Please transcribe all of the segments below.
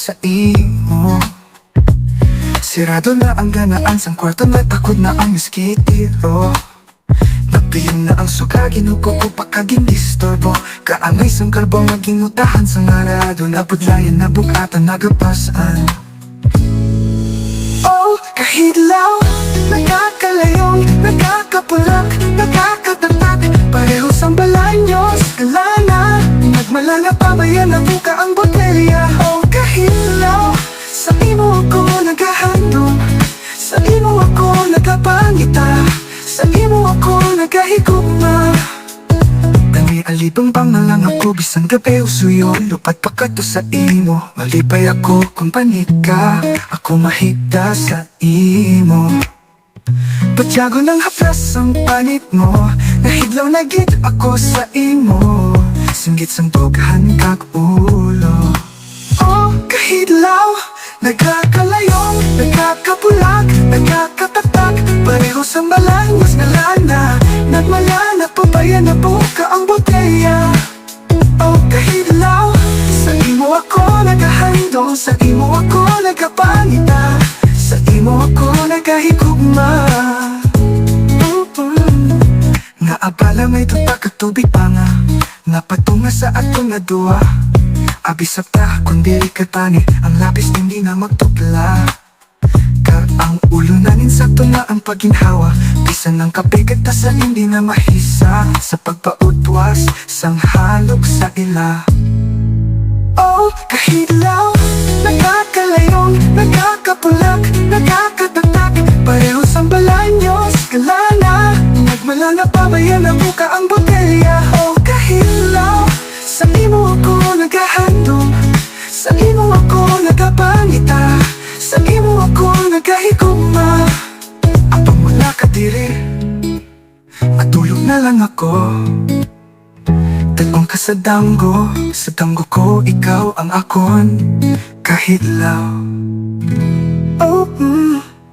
sa imo. Sirado na ang ganaan sang kwarto na takod na ang miskitiro. Nagpiyong na ang suka, ginuko ko pagkaging disturbo. Kaangay sang karbong maging utahan sa ngarado. Napudlayan na bukatan nagapasan. Oh, kahidlaw, nakakalayong, nakakapulak, nakakatatak. Pareho sang balanyos, kalana. Nagmalala pa ba yan ang buka ang botelya? Oh, kahidlaw, sa imo ako naghahandong, sa imo ako nagapangita, sa imo ako nagahigugma. Dami alibang pang na lang ako, bisang gabi usuyon. Lupat pa ka to sa imo, malipay ako kung panit ka. Ako mahigda sa imo. Patyago ng haplas ang panit mo, nahidlaw na gid ako sa imo. Singgit sang dughan kag ulo. Oh, kahidlaw, nagkakalayong, nagkakapulag, nagkakatatak. Pareho sa malangos nga lana, nagmalana pa ba yan na buka ang botelya? Oh, kahidlaw, sa imo ako naghahandong, sa imo ako nagapangita, sa imo ako nagahigugma. Nga abala may tutak at tubig pa nga, napatunga sa ato nga duwa. Abisap ta kung dili ka tani, ang lapis hindi na magtupla. Kag ang ulo na ninsakto na ang paginhawa, bisan ng kapigat sa hindi na mahisa. Sa pagpautwas, sang halog sa ila. Oh, kahidlaw, nagkakalayong, nagkakapulak, nagkakatatak. Pareho sang balanyos, kalana. Nagmalala pa ba yan ang buka ang botelya? Oh, kahidlaw, sa imo ako naghahandong, sa imo ako nagapangita, sa imo ako nagahigugma. Apang wala ka diri, matulog na lang ako. Talong ka sa danggo ko ikaw ang akon kahidlaw. Oh,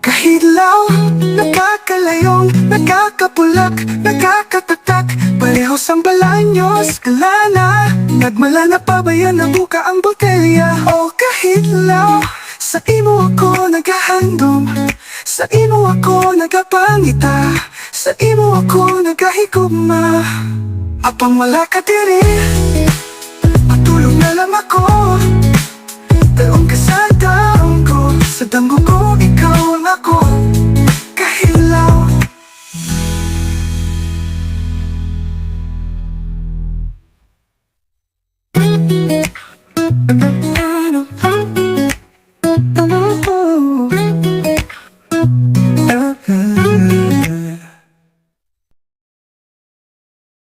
kahidlaw, nakakalayong, nakakapulak, nakakatatak. Pareho sang balanyos, kalana. Nagmalana pa ba yan na buka ang botelya? Oh, kahidlaw, sa imo ako naghahandom, sa imo ako nagapangita, sa imo ako nagahigugma. Apang wala ka diri, matulog na lang ako. Talong ka sa danggo